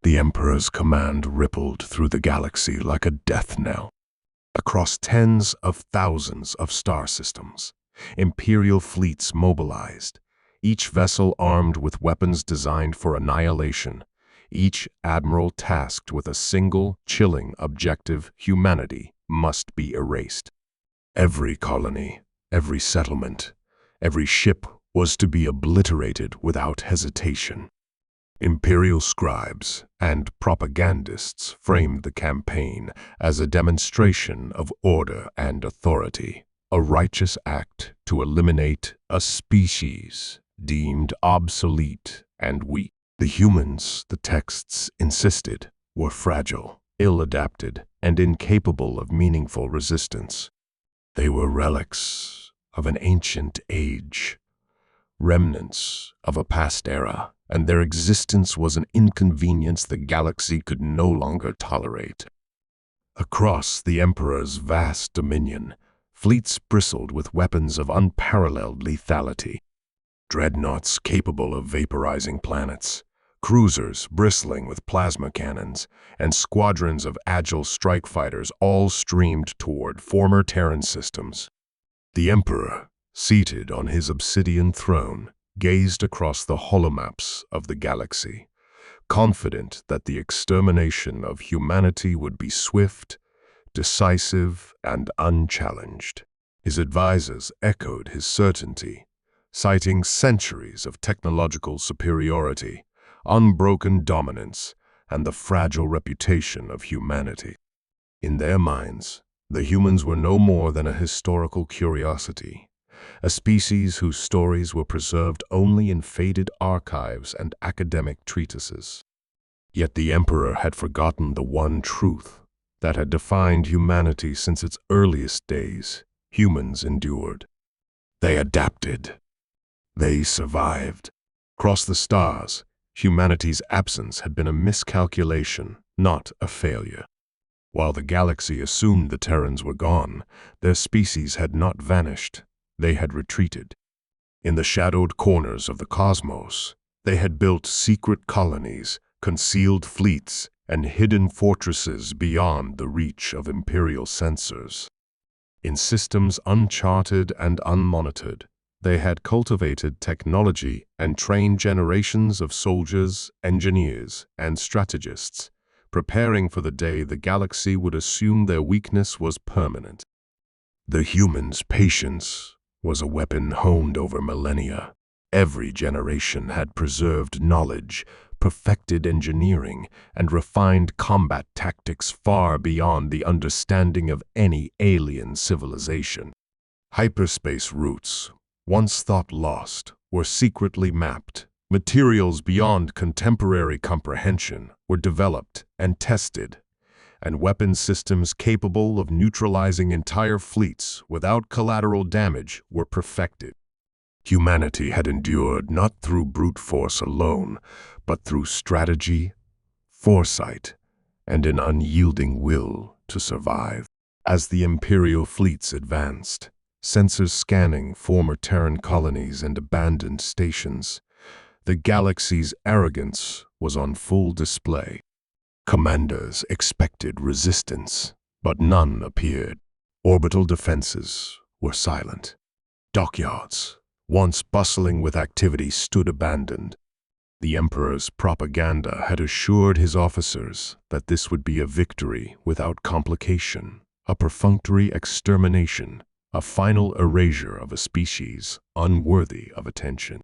The Emperor's command rippled through the galaxy like a death knell. Across tens of thousands of star systems, Imperial fleets mobilized, each vessel armed with weapons designed for annihilation, each admiral tasked with a single, chilling objective: humanity must be erased. Every colony, every settlement, every ship was to be obliterated without hesitation. Imperial scribes and propagandists framed the campaign as a demonstration of order and authority, a righteous act to eliminate a species deemed obsolete and weak. The humans, the texts insisted, were fragile, ill-adapted, and incapable of meaningful resistance. They were relics of an ancient age, remnants of a past era, and their existence was an inconvenience the galaxy could no longer tolerate. Across the Emperor's vast dominion, fleets bristled with weapons of unparalleled lethality. Dreadnoughts capable of vaporizing planets, cruisers bristling with plasma cannons, and squadrons of agile strike fighters all streamed toward former Terran systems. The Emperor, seated on his obsidian throne, gazed across the holomaps of the galaxy, confident that the extermination of humanity would be swift, decisive, and unchallenged. His advisors echoed his certainty, citing centuries of technological superiority, unbroken dominance, and the fragile reputation of humanity. In their minds, the humans were no more than a historical curiosity, a species whose stories were preserved only in faded archives and academic treatises. Yet the Emperor had forgotten the one truth that had defined humanity since its earliest days. Humans endured. They adapted. They survived. Across the stars, humanity's absence had been a miscalculation, not a failure. While the galaxy assumed the Terrans were gone, their species had not vanished. They had retreated. In the shadowed corners of the cosmos, they had built secret colonies, concealed fleets, and hidden fortresses beyond the reach of Imperial sensors. In systems uncharted and unmonitored, they had cultivated technology and trained generations of soldiers, engineers, and strategists, preparing for the day the galaxy would assume their weakness was permanent. The humans' patience was a weapon honed over millennia. Every generation had preserved knowledge, perfected engineering, and refined combat tactics far beyond the understanding of any alien civilization. Hyperspace routes, once thought lost, were secretly mapped. Materials beyond contemporary comprehension were developed and tested, and weapon systems capable of neutralizing entire fleets without collateral damage were perfected. Humanity had endured not through brute force alone, but through strategy, foresight, and an unyielding will to survive. As the Imperial fleets advanced, sensors scanning former Terran colonies and abandoned stations, the galaxy's arrogance was on full display. Commanders expected resistance, but none appeared. Orbital defenses were silent. Dockyards, once bustling with activity, stood abandoned. The Emperor's propaganda had assured his officers that this would be a victory without complication, a perfunctory extermination, a final erasure of a species unworthy of attention.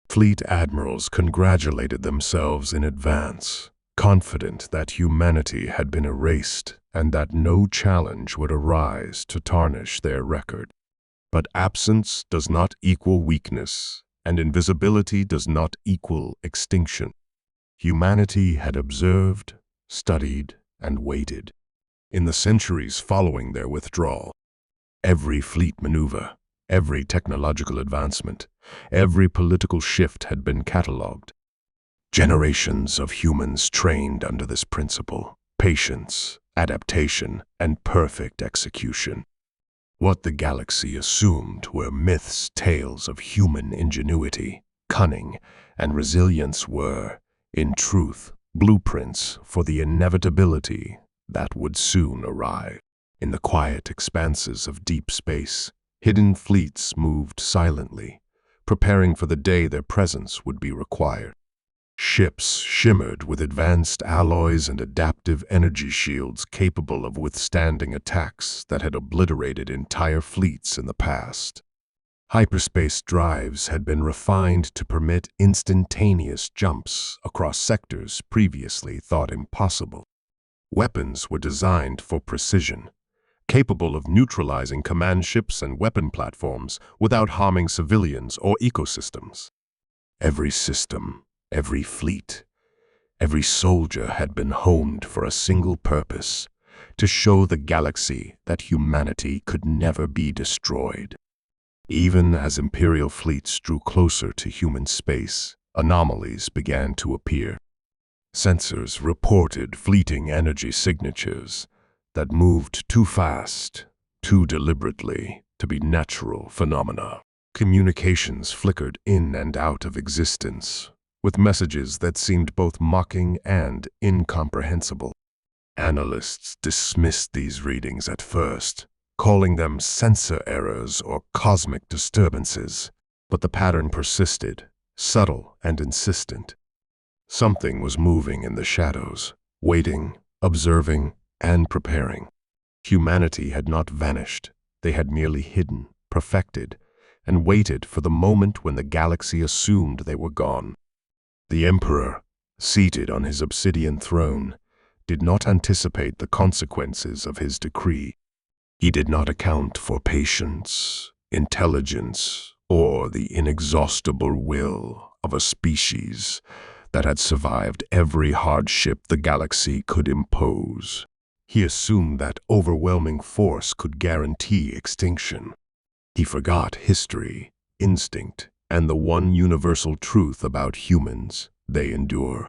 Fleet admirals congratulated themselves in advance, confident that humanity had been erased and that no challenge would arise to tarnish their record. But absence does not equal weakness, and invisibility does not equal extinction. Humanity had observed, studied, and waited. In the centuries following their withdrawal, every fleet maneuver, every technological advancement, every political shift had been catalogued. Generations of humans trained under this principle: patience, adaptation, and perfect execution. What the galaxy assumed were myths, tales of human ingenuity, cunning, and resilience were, in truth, blueprints for the inevitability that would soon arrive. In the quiet expanses of deep space, hidden fleets moved silently, preparing for the day their presence would be required. Ships shimmered with advanced alloys and adaptive energy shields capable of withstanding attacks that had obliterated entire fleets in the past. Hyperspace drives had been refined to permit instantaneous jumps across sectors previously thought impossible. Weapons were designed for precision, capable of neutralizing command ships and weapon platforms without harming civilians or ecosystems. Every system, every fleet, every soldier had been honed for a single purpose: to show the galaxy that humanity could never be destroyed. Even as Imperial fleets drew closer to human space, anomalies began to appear. Sensors reported fleeting energy signatures that moved too fast, too deliberately, to be natural phenomena. Communications flickered in and out of existence, with messages that seemed both mocking and incomprehensible. Analysts dismissed these readings at first, calling them sensor errors or cosmic disturbances, but the pattern persisted, subtle and insistent. Something was moving in the shadows, waiting, observing, and preparing. Humanity had not vanished. They had merely hidden, perfected, and waited for the moment when the galaxy assumed they were gone. The Emperor, seated on his obsidian throne, did not anticipate the consequences of his decree. He did not account for patience, intelligence, or the inexhaustible will of a species that had survived every hardship the galaxy could impose. He assumed that overwhelming force could guarantee extinction. He forgot history, instinct, and the one universal truth about humans: they endure.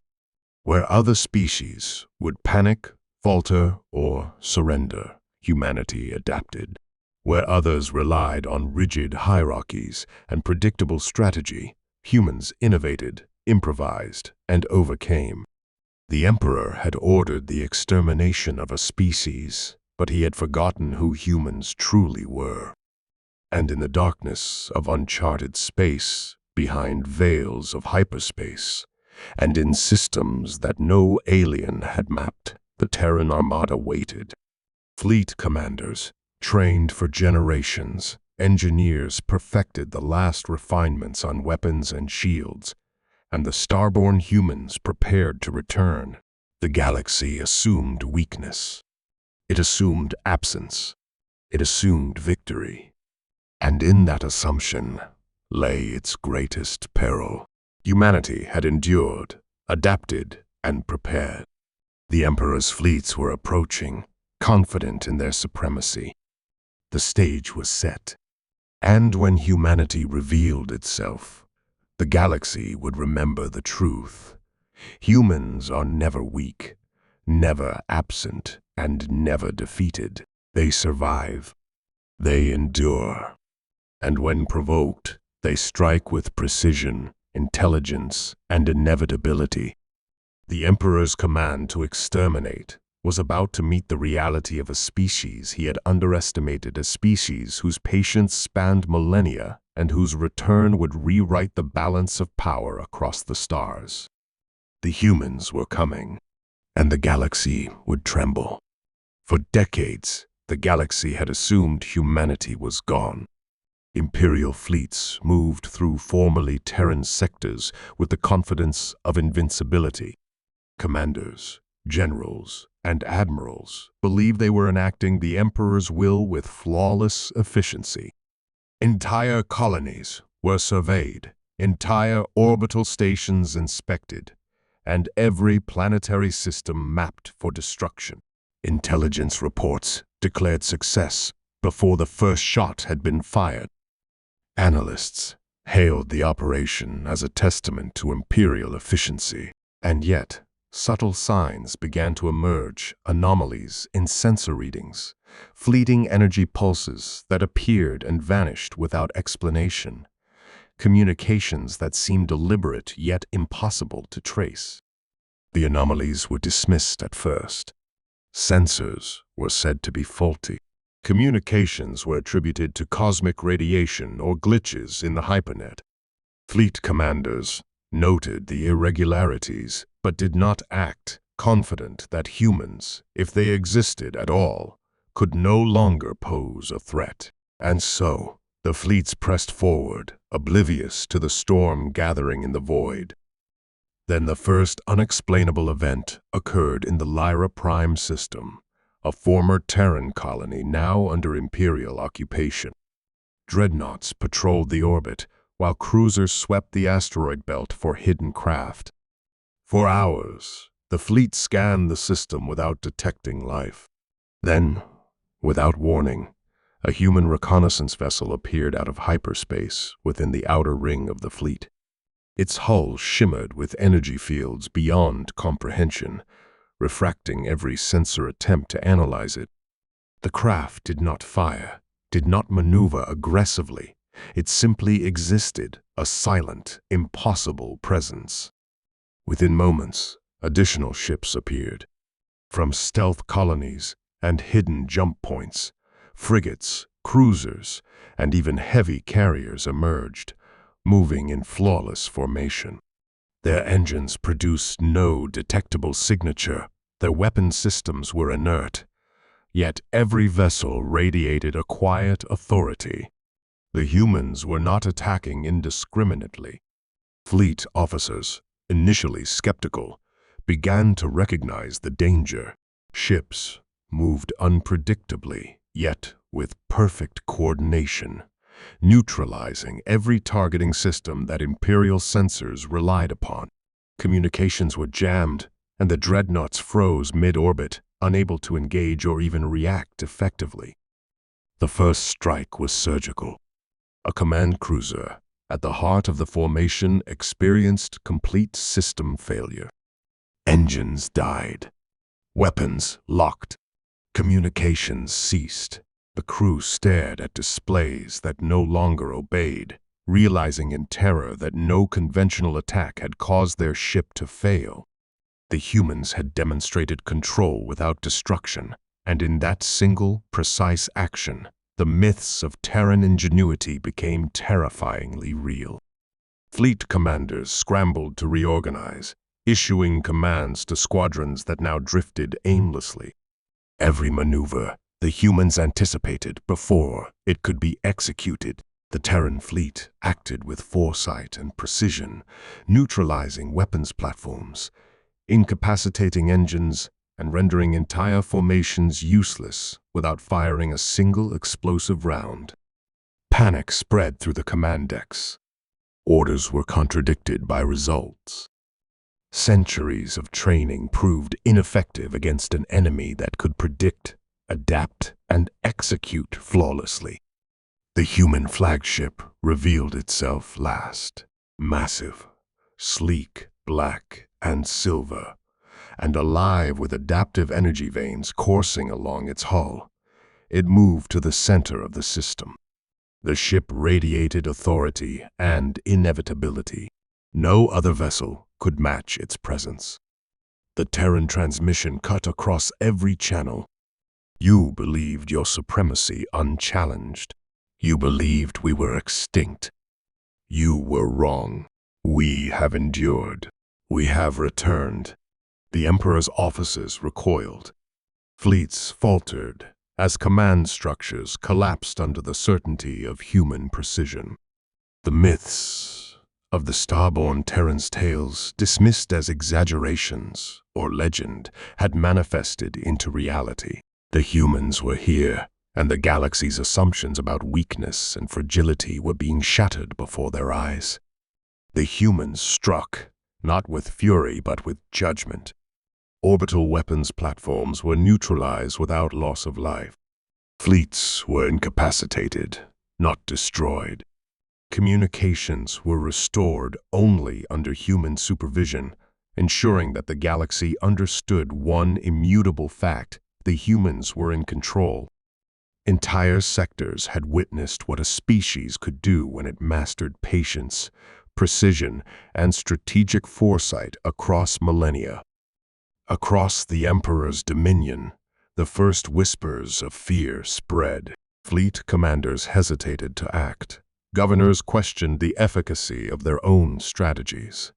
Where other species would panic, falter, or surrender, humanity adapted. Where others relied on rigid hierarchies and predictable strategy, humans innovated, improvised, and overcame. The Emperor had ordered the extermination of a species, but he had forgotten who humans truly were. And in the darkness of uncharted space, behind veils of hyperspace, and in systems that no alien had mapped, the Terran Armada waited. Fleet commanders, trained for generations, engineers perfected the last refinements on weapons and shields, and the starborn humans prepared to return. The galaxy assumed weakness. It assumed absence. It assumed victory. And in that assumption lay its greatest peril. Humanity had endured, adapted, and prepared. The Emperor's fleets were approaching, confident in their supremacy. The stage was set. And when humanity revealed itself, the galaxy would remember the truth. Humans are never weak, never absent, and never defeated. They survive. They endure. And when provoked, they strike with precision, intelligence, and inevitability. The Emperor's command to exterminate was about to meet the reality of a species he had underestimated, a species whose patience spanned millennia and whose return would rewrite the balance of power across the stars. The humans were coming, and the galaxy would tremble. For decades, the galaxy had assumed humanity was gone. Imperial fleets moved through formerly Terran sectors with the confidence of invincibility. Commanders, generals, and admirals believed they were enacting the Emperor's will with flawless efficiency. Entire colonies were surveyed, entire orbital stations inspected, and every planetary system mapped for destruction. Intelligence reports declared success before the first shot had been fired. Analysts hailed the operation as a testament to Imperial efficiency, and yet subtle signs began to emerge: anomalies in sensor readings, fleeting energy pulses that appeared and vanished without explanation, communications that seemed deliberate yet impossible to trace. The anomalies were dismissed at first. Sensors were said to be faulty. Communications were attributed to cosmic radiation or glitches in the hypernet. Fleet commanders noted the irregularities but did not act, confident that humans, if they existed at all, could no longer pose a threat. And so, the fleets pressed forward, oblivious to the storm gathering in the void. Then the first unexplainable event occurred in the Lyra Prime system, a former Terran colony now under Imperial occupation. Dreadnoughts patrolled the orbit, while cruisers swept the asteroid belt for hidden craft. For hours, the fleet scanned the system without detecting life. Then, without warning, a human reconnaissance vessel appeared out of hyperspace within the outer ring of the fleet. Its hull shimmered with energy fields beyond comprehension, refracting every sensor attempt to analyze it. The craft did not fire, did not maneuver aggressively. It simply existed, a silent, impossible presence. Within moments, additional ships appeared. From stealth colonies and hidden jump points, frigates, cruisers, and even heavy carriers emerged, moving in flawless formation. Their engines produced no detectable signature. Their weapon systems were inert. Yet every vessel radiated a quiet authority. The humans were not attacking indiscriminately. Fleet officers, initially skeptical, began to recognize the danger. Ships moved unpredictably, yet with perfect coordination, neutralizing every targeting system that Imperial sensors relied upon. Communications were jammed, and the dreadnoughts froze mid-orbit, unable to engage or even react effectively. The first strike was surgical. A command cruiser, at the heart of the formation, experienced complete system failure. Engines died. Weapons locked. Communications ceased. The crew stared at displays that no longer obeyed, realizing in terror that no conventional attack had caused their ship to fail. The humans had demonstrated control without destruction, and in that single, precise action, the myths of Terran ingenuity became terrifyingly real. Fleet commanders scrambled to reorganize, issuing commands to squadrons that now drifted aimlessly. Every maneuver the humans anticipated before it could be executed. The Terran fleet acted with foresight and precision, neutralizing weapons platforms, incapacitating engines, and rendering entire formations useless without firing a single explosive round. Panic spread through the command decks. Orders were contradicted by results. Centuries of training proved ineffective against an enemy that could predict, adapt, and execute flawlessly. The human flagship revealed itself last, massive, sleek, black, and silver, and alive with adaptive energy veins coursing along its hull. It moved to the center of the system. The ship radiated authority and inevitability. No other vessel could match its presence. The Terran transmission cut across every channel. You believed your supremacy unchallenged. You believed we were extinct. You were wrong. We have endured. We have returned. The Emperor's offices recoiled. Fleets faltered as command structures collapsed under the certainty of human precision. The myths of the starborn Terran's tales, dismissed as exaggerations or legend, had manifested into reality. The humans were here, and the galaxy's assumptions about weakness and fragility were being shattered before their eyes. The humans struck, not with fury but with judgment. Orbital weapons platforms were neutralized without loss of life. Fleets were incapacitated, not destroyed. Communications were restored only under human supervision, ensuring that the galaxy understood one immutable fact: the humans were in control. Entire sectors had witnessed what a species could do when it mastered patience, precision, and strategic foresight across millennia. Across the Emperor's dominion, the first whispers of fear spread. Fleet commanders hesitated to act. Governors questioned the efficacy of their own strategies.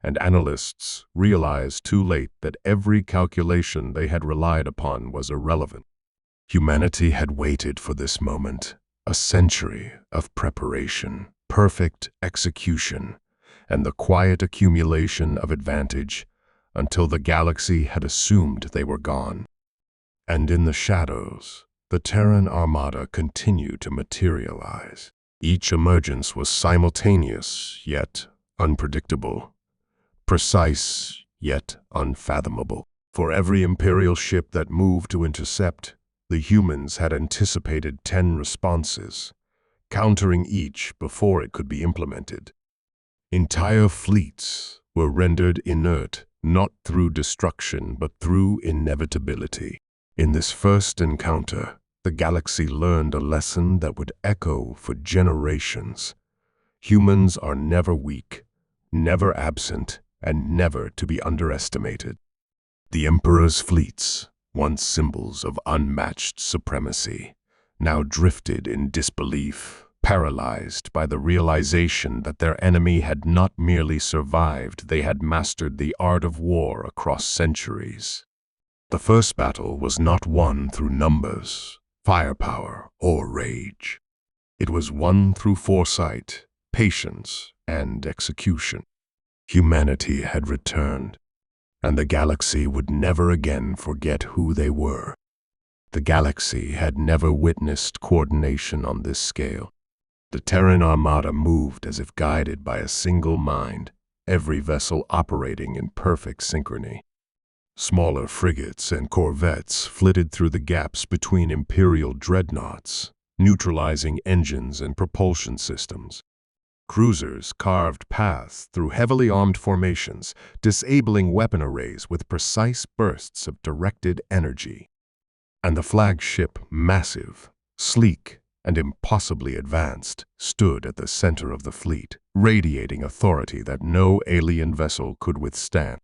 And analysts realized too late that every calculation they had relied upon was irrelevant. Humanity had waited for this moment, a century of preparation, perfect execution, and the quiet accumulation of advantage until the galaxy had assumed they were gone. And in the shadows, the Terran armada continued to materialize. Each emergence was simultaneous, yet unpredictable, precise, yet unfathomable. For every Imperial ship that moved to intercept, the humans had anticipated 10 responses, countering each before it could be implemented. Entire fleets were rendered inert, not through destruction, but through inevitability. In this first encounter, the galaxy learned a lesson that would echo for generations. Humans are never weak, never absent, and never to be underestimated. The Emperor's fleets, once symbols of unmatched supremacy, now drifted in disbelief, paralyzed by the realization that their enemy had not merely survived, they had mastered the art of war across centuries. The first battle was not won through numbers, firepower, or rage. It was won through foresight, patience, and execution. Humanity had returned, and the galaxy would never again forget who they were. The galaxy had never witnessed coordination on this scale. The Terran armada moved as if guided by a single mind, every vessel operating in perfect synchrony. Smaller frigates and corvettes flitted through the gaps between Imperial dreadnoughts, neutralizing engines and propulsion systems. Cruisers carved paths through heavily armed formations, disabling weapon arrays with precise bursts of directed energy. And the flagship, massive, sleek, and impossibly advanced, stood at the center of the fleet, radiating authority that no alien vessel could withstand.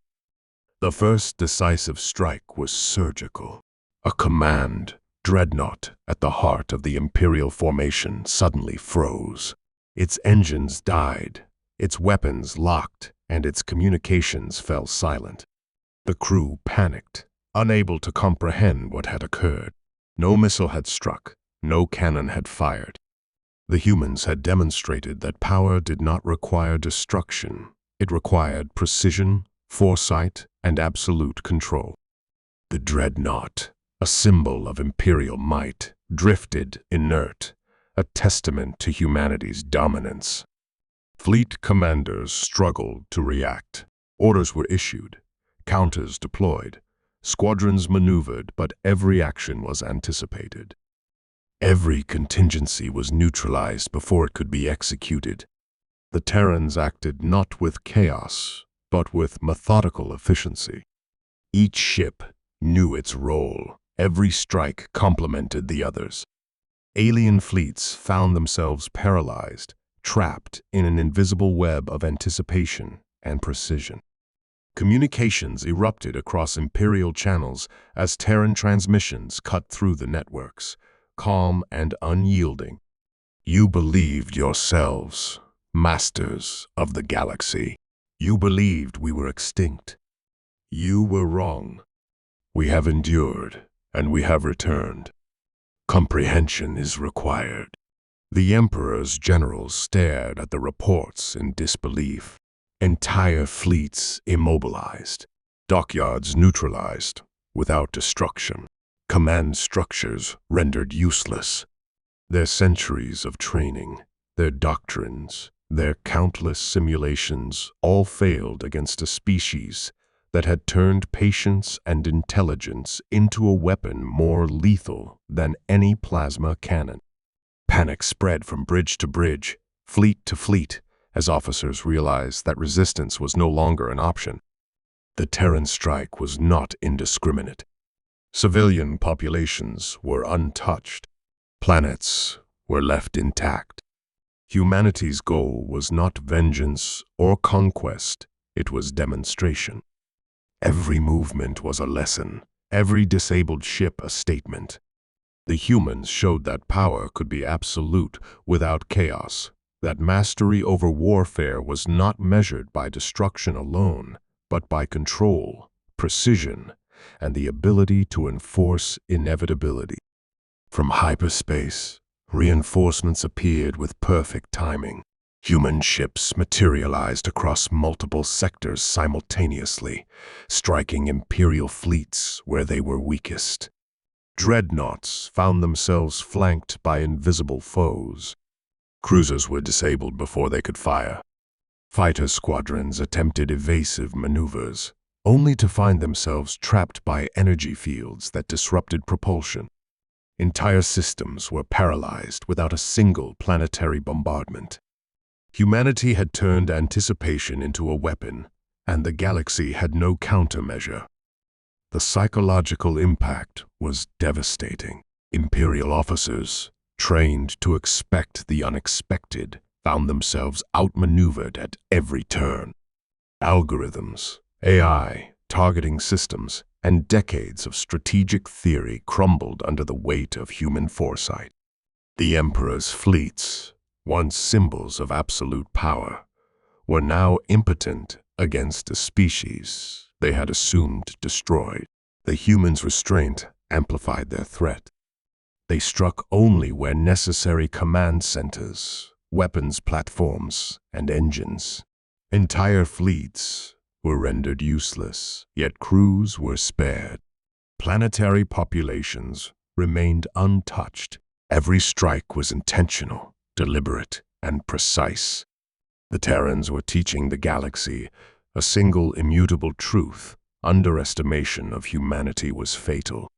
The first decisive strike was surgical. A command dreadnought at the heart of the Imperial formation suddenly froze. Its engines died, its weapons locked, and its communications fell silent. The crew panicked, unable to comprehend what had occurred. No missile had struck, no cannon had fired. The humans had demonstrated that power did not require destruction. It required precision, foresight, and absolute control. The dreadnought, a symbol of Imperial might, drifted inert, a testament to humanity's dominance. Fleet commanders struggled to react. Orders were issued, counters deployed, squadrons maneuvered, but every action was anticipated. Every contingency was neutralized before it could be executed. The Terrans acted not with chaos, but with methodical efficiency. Each ship knew its role. Every strike complemented the others. Alien fleets found themselves paralyzed, trapped in an invisible web of anticipation and precision. Communications erupted across Imperial channels as Terran transmissions cut through the networks, calm and unyielding. You believed yourselves masters of the galaxy. You believed we were extinct. You were wrong. We have endured, and we have returned. Comprehension is required. The Emperor's generals stared at the reports in disbelief. Entire fleets immobilized, dockyards neutralized without destruction, command structures rendered useless. Their centuries of training, their doctrines, their countless simulations all failed against a species that had turned patience and intelligence into a weapon more lethal than any plasma cannon. Panic spread from bridge to bridge, fleet to fleet, as officers realized that resistance was no longer an option. The Terran strike was not indiscriminate. Civilian populations were untouched. Planets were left intact. Humanity's goal was not vengeance or conquest, it was demonstration. Every movement was a lesson, every disabled ship a statement. The humans showed that power could be absolute without chaos, that mastery over warfare was not measured by destruction alone, but by control, precision, and the ability to enforce inevitability. From hyperspace, reinforcements appeared with perfect timing. Human ships materialized across multiple sectors simultaneously, striking Imperial fleets where they were weakest. Dreadnoughts found themselves flanked by invisible foes. Cruisers were disabled before they could fire. Fighter squadrons attempted evasive maneuvers, only to find themselves trapped by energy fields that disrupted propulsion. Entire systems were paralyzed without a single planetary bombardment. Humanity had turned anticipation into a weapon, and the galaxy had no countermeasure. The psychological impact was devastating. Imperial officers, trained to expect the unexpected, found themselves outmaneuvered at every turn. Algorithms, AI, targeting systems, and decades of strategic theory crumbled under the weight of human foresight. The Emperor's fleets, once symbols of absolute power, were now impotent against a species they had assumed destroyed. The humans' restraint amplified their threat. They struck only where necessary command centers, weapons platforms, and engines. Entire fleets were rendered useless, yet crews were spared. Planetary populations remained untouched. Every strike was intentional, deliberate, and precise. The Terrans were teaching the galaxy a single immutable truth: underestimation of humanity was fatal.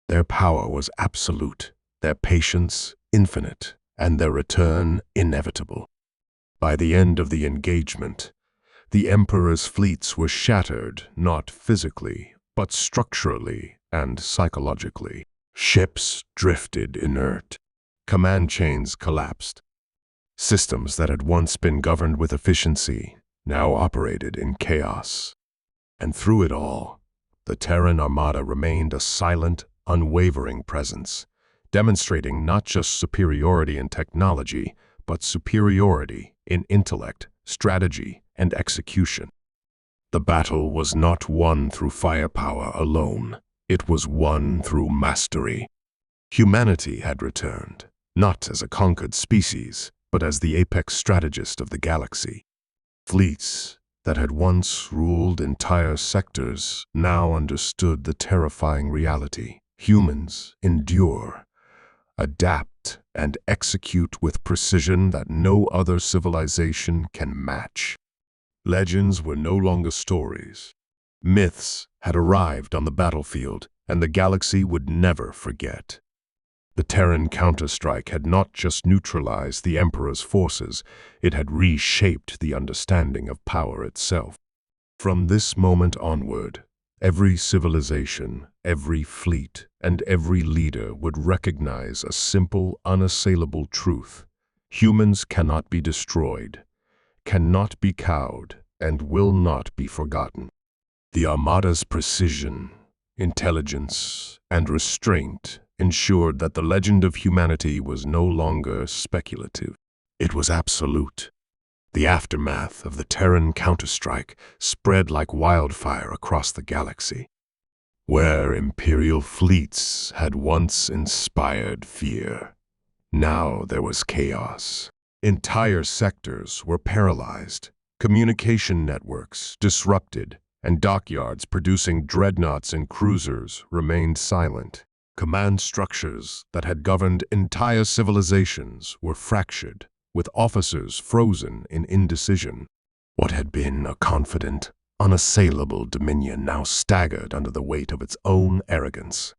Their power was absolute, their patience infinite, and their return inevitable. By the end of the engagement, the Emperor's fleets were shattered not physically, but structurally and psychologically. Ships drifted inert. Command chains collapsed. Systems that had once been governed with efficiency now operated in chaos. And through it all, the Terran Armada remained a silent, unwavering presence, demonstrating not just superiority in technology, but superiority in intellect, strategy, and execution. The battle was not won through firepower alone. It was won through mastery. Humanity had returned, not as a conquered species, but as the apex strategist of the galaxy. Fleets that had once ruled entire sectors now understood the terrifying reality. Humans endure, adapt, and execute with precision that no other civilization can match. Legends were no longer stories. Myths had arrived on the battlefield, and the galaxy would never forget. The Terran counterstrike had not just neutralized the Emperor's forces, it had reshaped the understanding of power itself. From this moment onward, every civilization, every fleet, and every leader would recognize a simple, unassailable truth: humans cannot be destroyed, cannot be cowed, and will not be forgotten. The Armada's precision, intelligence, and restraint ensured that the legend of humanity was no longer speculative. It was absolute. The aftermath of the Terran counterstrike spread like wildfire across the galaxy. Where Imperial fleets had once inspired fear, now there was chaos. Entire sectors were paralyzed, communication networks disrupted, and dockyards producing dreadnoughts and cruisers remained silent. Command structures that had governed entire civilizations were fractured, with officers frozen in indecision. What had been a confident, unassailable dominion now staggered under the weight of its own arrogance.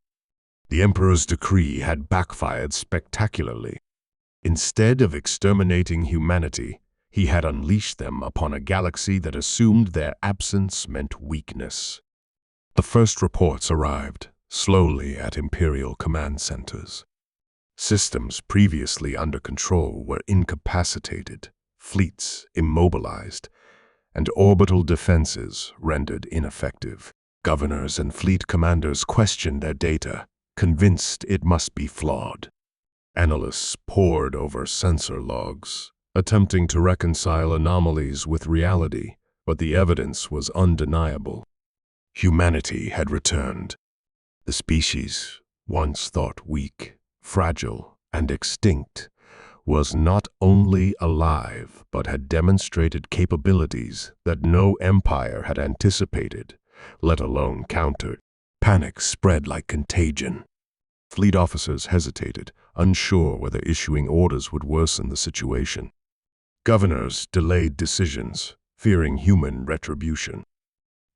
The Emperor's decree had backfired spectacularly. Instead of exterminating humanity, he had unleashed them upon a galaxy that assumed their absence meant weakness. The first reports arrived, slowly at Imperial command centers. Systems previously under control were incapacitated, fleets immobilized, and orbital defenses rendered ineffective. Governors and fleet commanders questioned their data, convinced it must be flawed. Analysts pored over sensor logs, attempting to reconcile anomalies with reality, but the evidence was undeniable. Humanity had returned. The species, once thought weak, fragile, and extinct, was not only alive but had demonstrated capabilities that no empire had anticipated, let alone countered. Panic spread like contagion. Fleet officers hesitated, unsure whether issuing orders would worsen the situation. Governors delayed decisions, fearing human retribution.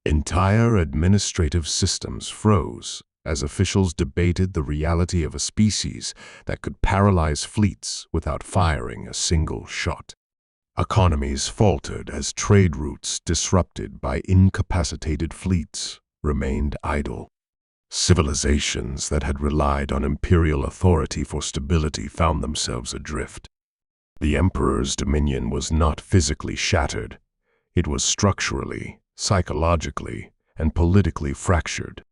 Entire administrative systems froze as officials debated the reality of a species that could paralyze fleets without firing a single shot. Economies faltered as trade routes disrupted by incapacitated fleets remained idle. Civilizations that had relied on imperial authority for stability found themselves adrift. The emperor's dominion was not physically shattered. It was structurally, psychologically, and politically fractured.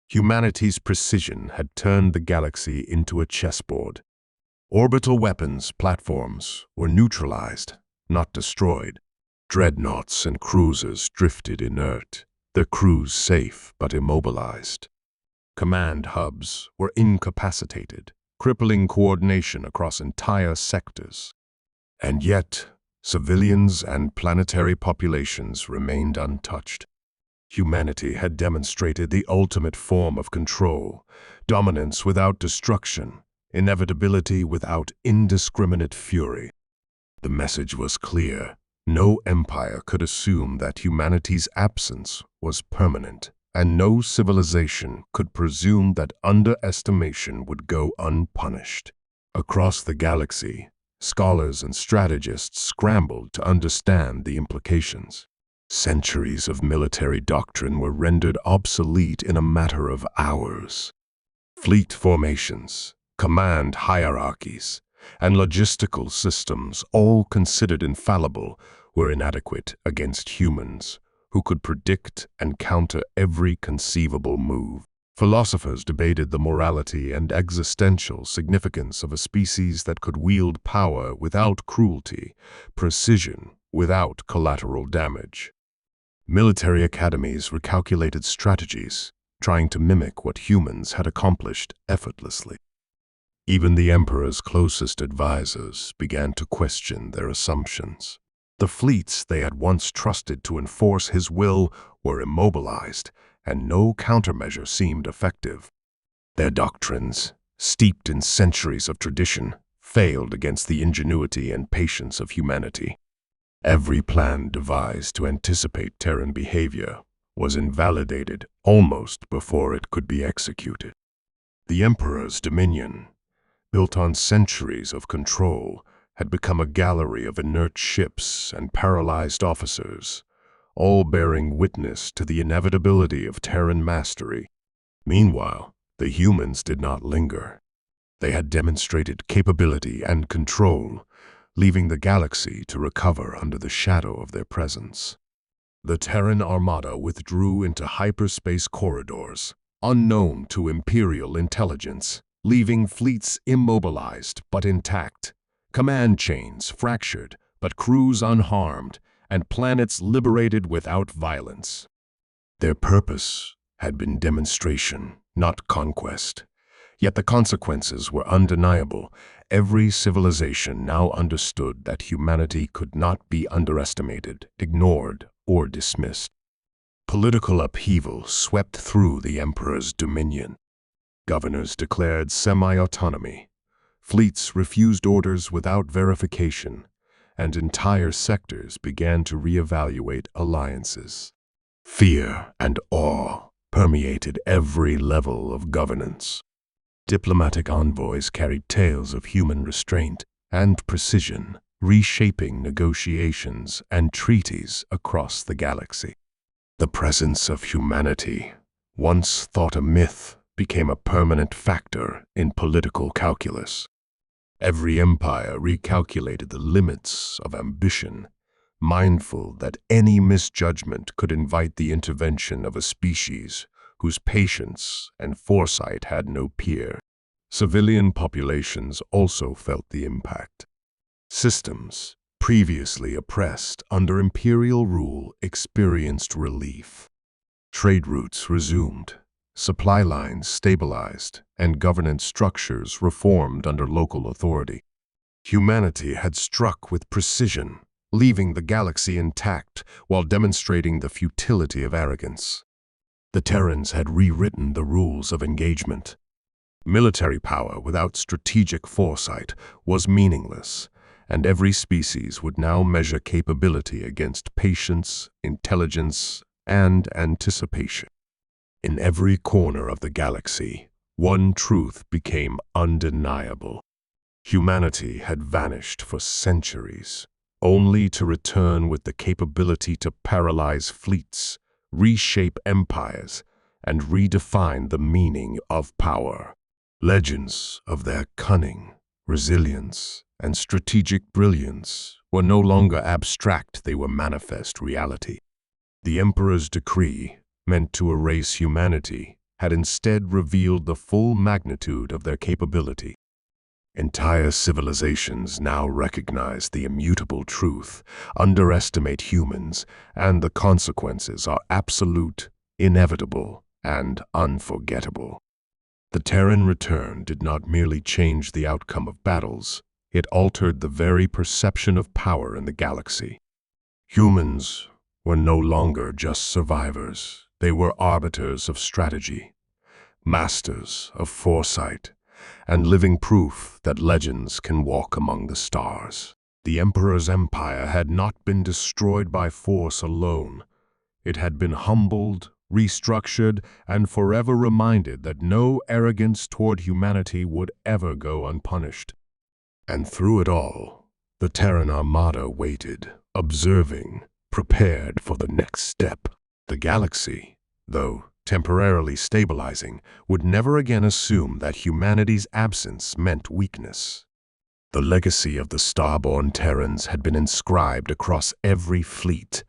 Humanity's precision had turned the galaxy into a chessboard. Orbital weapons platforms were neutralized, not destroyed. Dreadnoughts and cruisers drifted inert, their crews safe but immobilized. Command hubs were incapacitated, crippling coordination across entire sectors. And yet, civilians and planetary populations remained untouched. Humanity had demonstrated the ultimate form of control, dominance without destruction, inevitability without indiscriminate fury. The message was clear. No empire could assume that humanity's absence was permanent, and no civilization could presume that underestimation would go unpunished. Across the galaxy, scholars and strategists scrambled to understand the implications. Centuries of military doctrine were rendered obsolete in a matter of hours. Fleet formations, command hierarchies, and logistical systems, all considered infallible, were inadequate against humans who could predict and counter every conceivable move. Philosophers debated the morality and existential significance of a species that could wield power without cruelty, precision without collateral damage. Military academies recalculated strategies, trying to mimic what humans had accomplished effortlessly. Even the emperor's closest advisors began to question their assumptions. The fleets they had once trusted to enforce his will were immobilized, and no countermeasure seemed effective. Their doctrines, steeped in centuries of tradition, failed against the ingenuity and patience of humanity. Every plan devised to anticipate Terran behavior was invalidated almost before it could be executed. The Emperor's dominion, built on centuries of control, had become a gallery of inert ships and paralyzed officers, all bearing witness to the inevitability of Terran mastery. Meanwhile, the humans did not linger. They had demonstrated capability and control, leaving the galaxy to recover under the shadow of their presence. The Terran armada withdrew into hyperspace corridors, unknown to Imperial intelligence, leaving fleets immobilized but intact, command chains fractured but crews unharmed, and planets liberated without violence. Their purpose had been demonstration, not conquest. Yet the consequences were undeniable. Every civilization now understood that humanity could not be underestimated, ignored, or dismissed. Political upheaval swept through the Emperor's dominion. Governors declared semi-autonomy. Fleets refused orders without verification, and entire sectors began to reevaluate alliances. Fear and awe permeated every level of governance. Diplomatic envoys carried tales of human restraint and precision, reshaping negotiations and treaties across the galaxy. The presence of humanity, once thought a myth, became a permanent factor in political calculus. Every empire recalculated the limits of ambition, mindful that any misjudgment could invite the intervention of a species whose patience and foresight had no peer. Civilian populations also felt the impact. Systems, previously oppressed under imperial rule, experienced relief. Trade routes resumed, supply lines stabilized, and governance structures reformed under local authority. Humanity had struck with precision, leaving the galaxy intact while demonstrating the futility of arrogance. The Terrans had rewritten the rules of engagement. Military power without strategic foresight was meaningless, and every species would now measure capability against patience, intelligence, and anticipation. In every corner of the galaxy, one truth became undeniable. Humanity had vanished for centuries, only to return with the capability to paralyze fleets, reshape empires, and redefine the meaning of power. Legends of their cunning, resilience, and strategic brilliance were no longer abstract, they were manifest reality. The Emperor's decree, meant to erase humanity, had instead revealed the full magnitude of their capability. Entire civilizations now recognize the immutable truth, underestimate humans, and the consequences are absolute, inevitable, and unforgettable. The Terran return did not merely change the outcome of battles, it altered the very perception of power in the galaxy. Humans were no longer just survivors, they were arbiters of strategy, masters of foresight, and living proof that legends can walk among the stars. The Emperor's empire had not been destroyed by force alone. It had been humbled, restructured, and forever reminded that no arrogance toward humanity would ever go unpunished. And through it all, the Terran Armada waited, observing, prepared for the next step. The galaxy, though temporarily stabilizing, would never again assume that humanity's absence meant weakness. The legacy of the starborn Terrans had been inscribed across every fleet,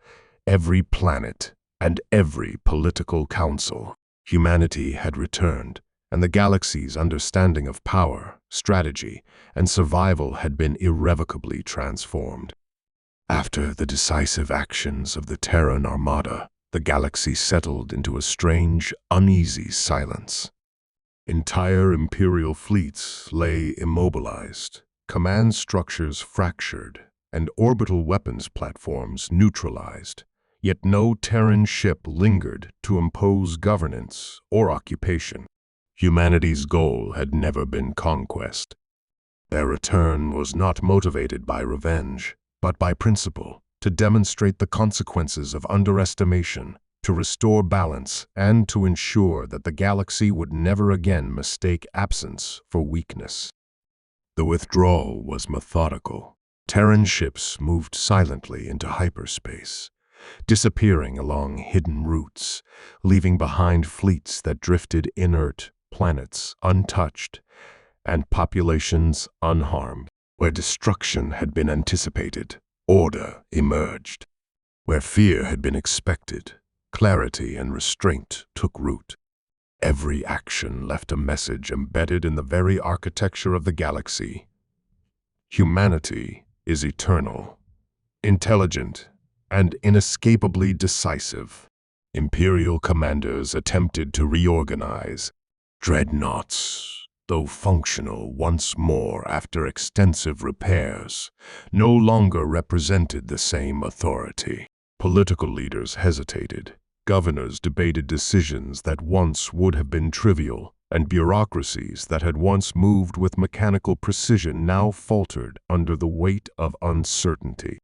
every planet, and every political council. Humanity had returned, and the galaxy's understanding of power, strategy, and survival had been irrevocably transformed. After the decisive actions of the Terran Armada, the galaxy settled into a strange, uneasy silence. Entire Imperial fleets lay immobilized, command structures fractured, and orbital weapons platforms neutralized. Yet no Terran ship lingered to impose governance or occupation. Humanity's goal had never been conquest. Their return was not motivated by revenge, but by principle, to demonstrate the consequences of underestimation, to restore balance, and to ensure that the galaxy would never again mistake absence for weakness. The withdrawal was methodical. Terran ships moved silently into hyperspace, disappearing along hidden routes, leaving behind fleets that drifted inert, planets untouched, and populations unharmed. Where destruction had been anticipated, order emerged. Where fear had been expected, clarity and restraint took root. Every action left a message embedded in the very architecture of the galaxy. Humanity is eternal, intelligent, and inescapably decisive. Imperial commanders attempted to reorganize. Dreadnoughts, though functional once more after extensive repairs, no longer represented the same authority. Political leaders hesitated. Governors debated decisions that once would have been trivial, and bureaucracies that had once moved with mechanical precision now faltered under the weight of uncertainty.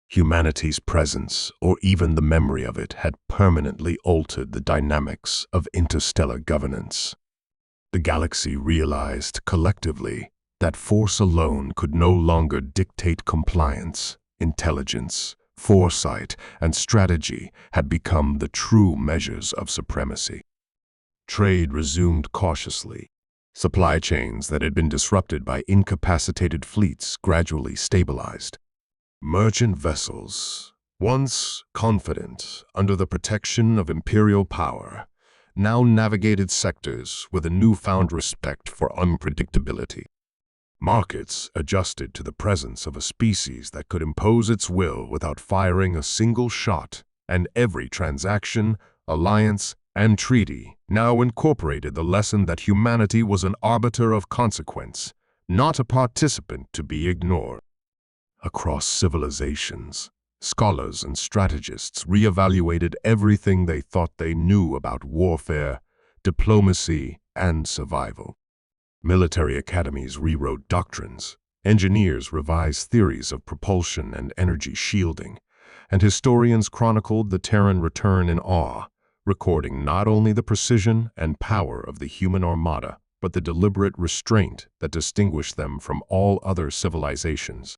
Humanity's presence, or even the memory of it, had permanently altered the dynamics of interstellar governance. The galaxy realized collectively that force alone could no longer dictate compliance. Intelligence, foresight, and strategy had become the true measures of supremacy. Trade resumed cautiously. Supply chains that had been disrupted by incapacitated fleets gradually stabilized. Merchant vessels, once confident under the protection of imperial power, now navigated sectors with a newfound respect for unpredictability. Markets adjusted to the presence of a species that could impose its will without firing a single shot, and every transaction, alliance, and treaty now incorporated the lesson that humanity was an arbiter of consequence, not a participant to be ignored. Across civilizations, scholars and strategists reevaluated everything they thought they knew about warfare, diplomacy, and survival. Military academies rewrote doctrines, engineers revised theories of propulsion and energy shielding, and historians chronicled the Terran return in awe, recording not only the precision and power of the human armada, but the deliberate restraint that distinguished them from all other civilizations.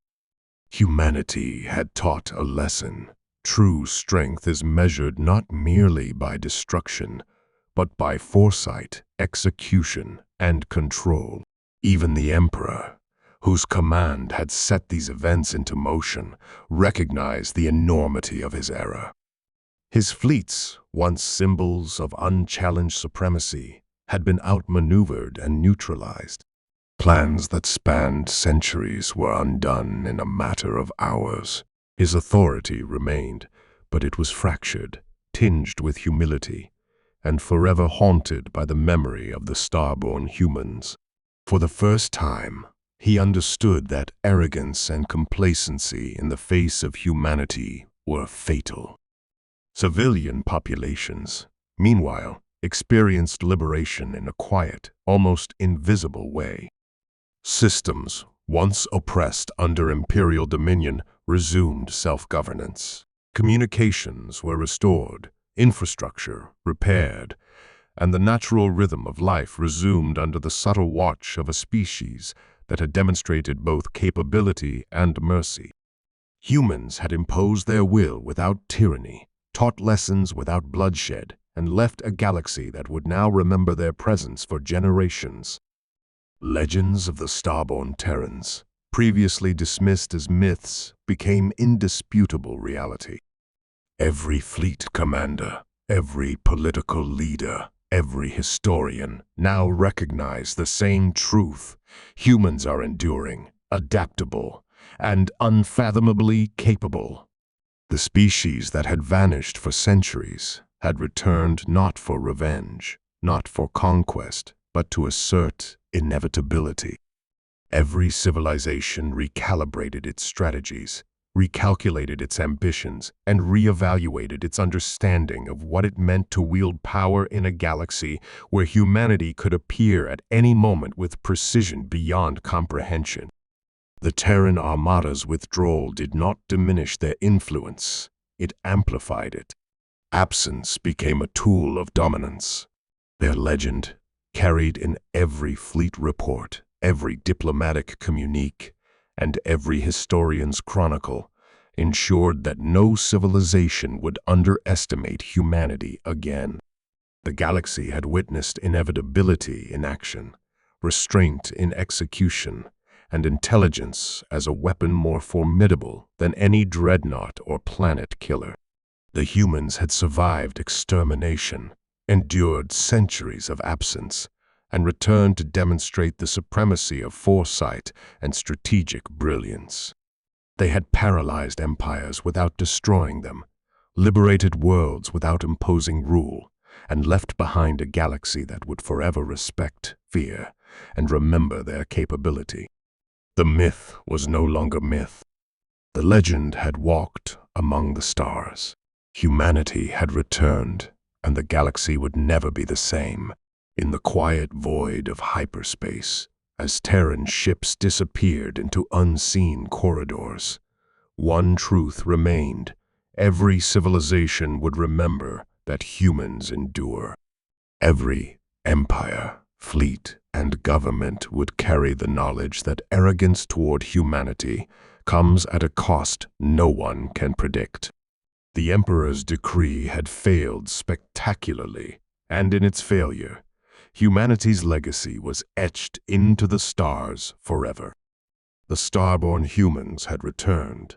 Humanity had taught a lesson. True strength is measured not merely by destruction, but by foresight, execution, and control. Even the Emperor, whose command had set these events into motion, recognized the enormity of his era. His fleets, once symbols of unchallenged supremacy, had been outmaneuvered and neutralized. Plans that spanned centuries were undone in a matter of hours. His authority remained, but it was fractured, tinged with humility, and forever haunted by the memory of the starborn humans. For the first time, he understood that arrogance and complacency in the face of humanity were fatal. Civilian populations, meanwhile, experienced liberation in a quiet, almost invisible way. Systems, once oppressed under imperial dominion, resumed self-governance. Communications were restored, infrastructure repaired, and the natural rhythm of life resumed under the subtle watch of a species that had demonstrated both capability and mercy. Humans had imposed their will without tyranny, taught lessons without bloodshed, and left a galaxy that would now remember their presence for generations. Legends of the starborn Terrans, previously dismissed as myths, became indisputable reality. Every fleet commander, every political leader, every historian now recognized the same truth. Humans are enduring, adaptable, and unfathomably capable. The species that had vanished for centuries had returned not for revenge, not for conquest, but to assert inevitability. Every civilization recalibrated its strategies, recalculated its ambitions, and reevaluated its understanding of what it meant to wield power in a galaxy where humanity could appear at any moment with precision beyond comprehension. The Terran Armada's withdrawal did not diminish their influence, it amplified it. Absence became a tool of dominance. Their legend, carried in every fleet report, every diplomatic communique, and every historian's chronicle, ensured that no civilization would underestimate humanity again. The galaxy had witnessed inevitability in action, restraint in execution, and intelligence as a weapon more formidable than any dreadnought or planet killer. The humans had survived extermination, endured centuries of absence, and returned to demonstrate the supremacy of foresight and strategic brilliance. They had paralyzed empires without destroying them, liberated worlds without imposing rule, and left behind a galaxy that would forever respect, fear, and remember their capability. The myth was no longer myth. The legend had walked among the stars. Humanity had returned, and the galaxy would never be the same. In the quiet void of hyperspace, as Terran ships disappeared into unseen corridors, one truth remained. Every civilization would remember that humans endure. Every empire, fleet, and government would carry the knowledge that arrogance toward humanity comes at a cost no one can predict. The Emperor's decree had failed spectacularly, and in its failure, humanity's legacy was etched into the stars forever. The starborn humans had returned,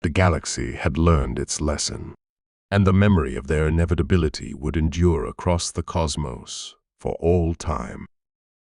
The galaxy had learned its lesson, and the memory of their inevitability would endure across the cosmos for all time.